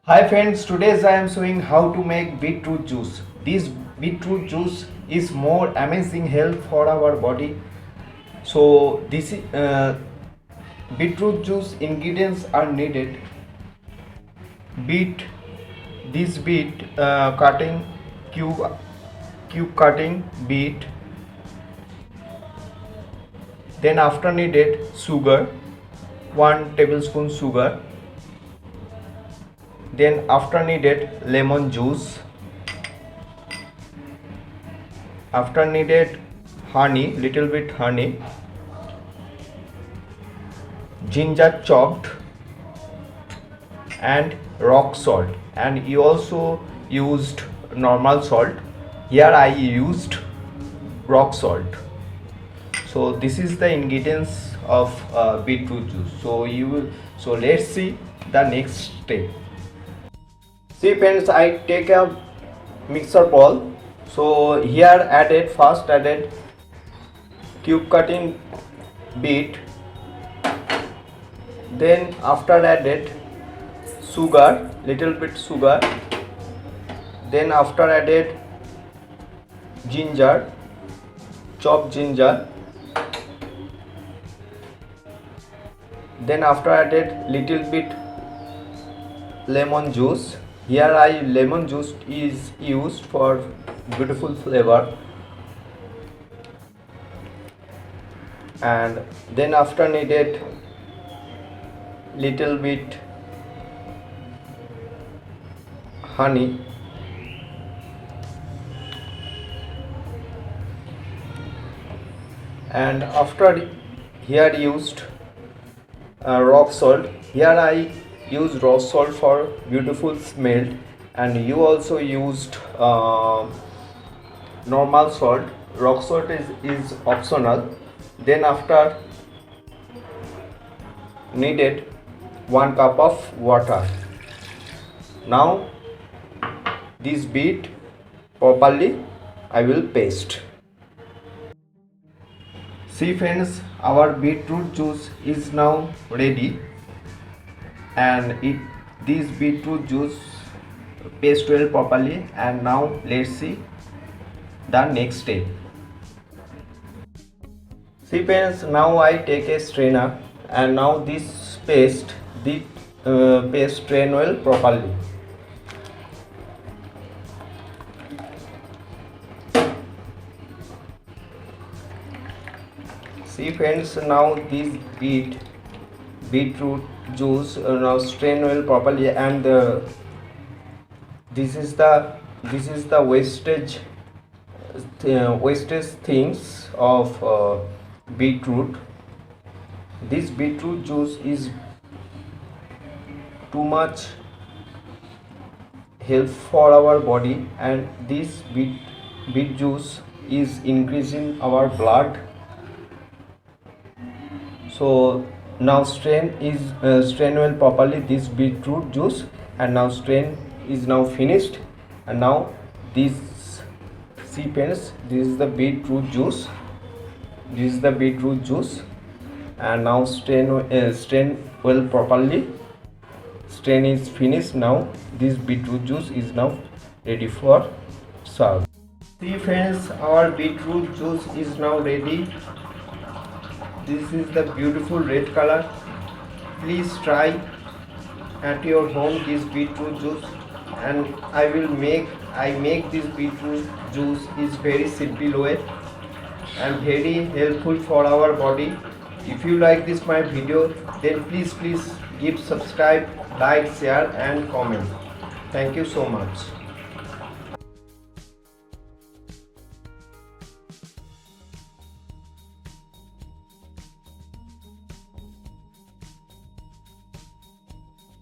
Hi friends, today I am showing how to make beetroot juice. This beetroot juice is more amazing help for our body. So this beetroot juice ingredients are needed. Beet, this beet cutting cube cutting beet. Then after needed sugar, 1 tablespoon sugar. Then after needed lemon juice. After needed honey, little bit honey. Ginger chopped and rock salt, and you also used normal salt. Here I used rock salt. So this is the ingredients of beetroot juice. So let's see the next step. See friends, I take a mixer bowl. So here first added cube cutting beet. Then after added sugar, little bit sugar. Then after added ginger, chopped ginger. Then after added little bit lemon juice. Here lemon juice is used for beautiful flavor. And then after needed little bit honey. And after here used rock salt. Here I use rock salt for beautiful smell, and you also used normal salt. Rock salt is optional. Then after needed 1 cup of water. Now this beet properly I will paste. See friends, our beetroot juice is now ready, and this beetroot juice paste well properly. And now let's see the next step. See friends, now I take a strainer, and now this paste strain well properly. See friends, now this beetroot juice now strain well properly, and this is the wastage things of beetroot. This beetroot juice is too much help for our body, and this beet juice is increasing our blood. So now strain well properly this beetroot juice, and now strain is now finished. And now this, see friends, this is the beetroot juice. And now strain well properly. Strain is finished. Now this beetroot juice is now ready for serve. See friends, our beetroot juice is now ready. This is the beautiful red color. Please try at your home this beetroot juice. And I make this beetroot juice is very simple way and very helpful for our body. If you like this my video, then please give subscribe, like, share and comment. Thank you so much.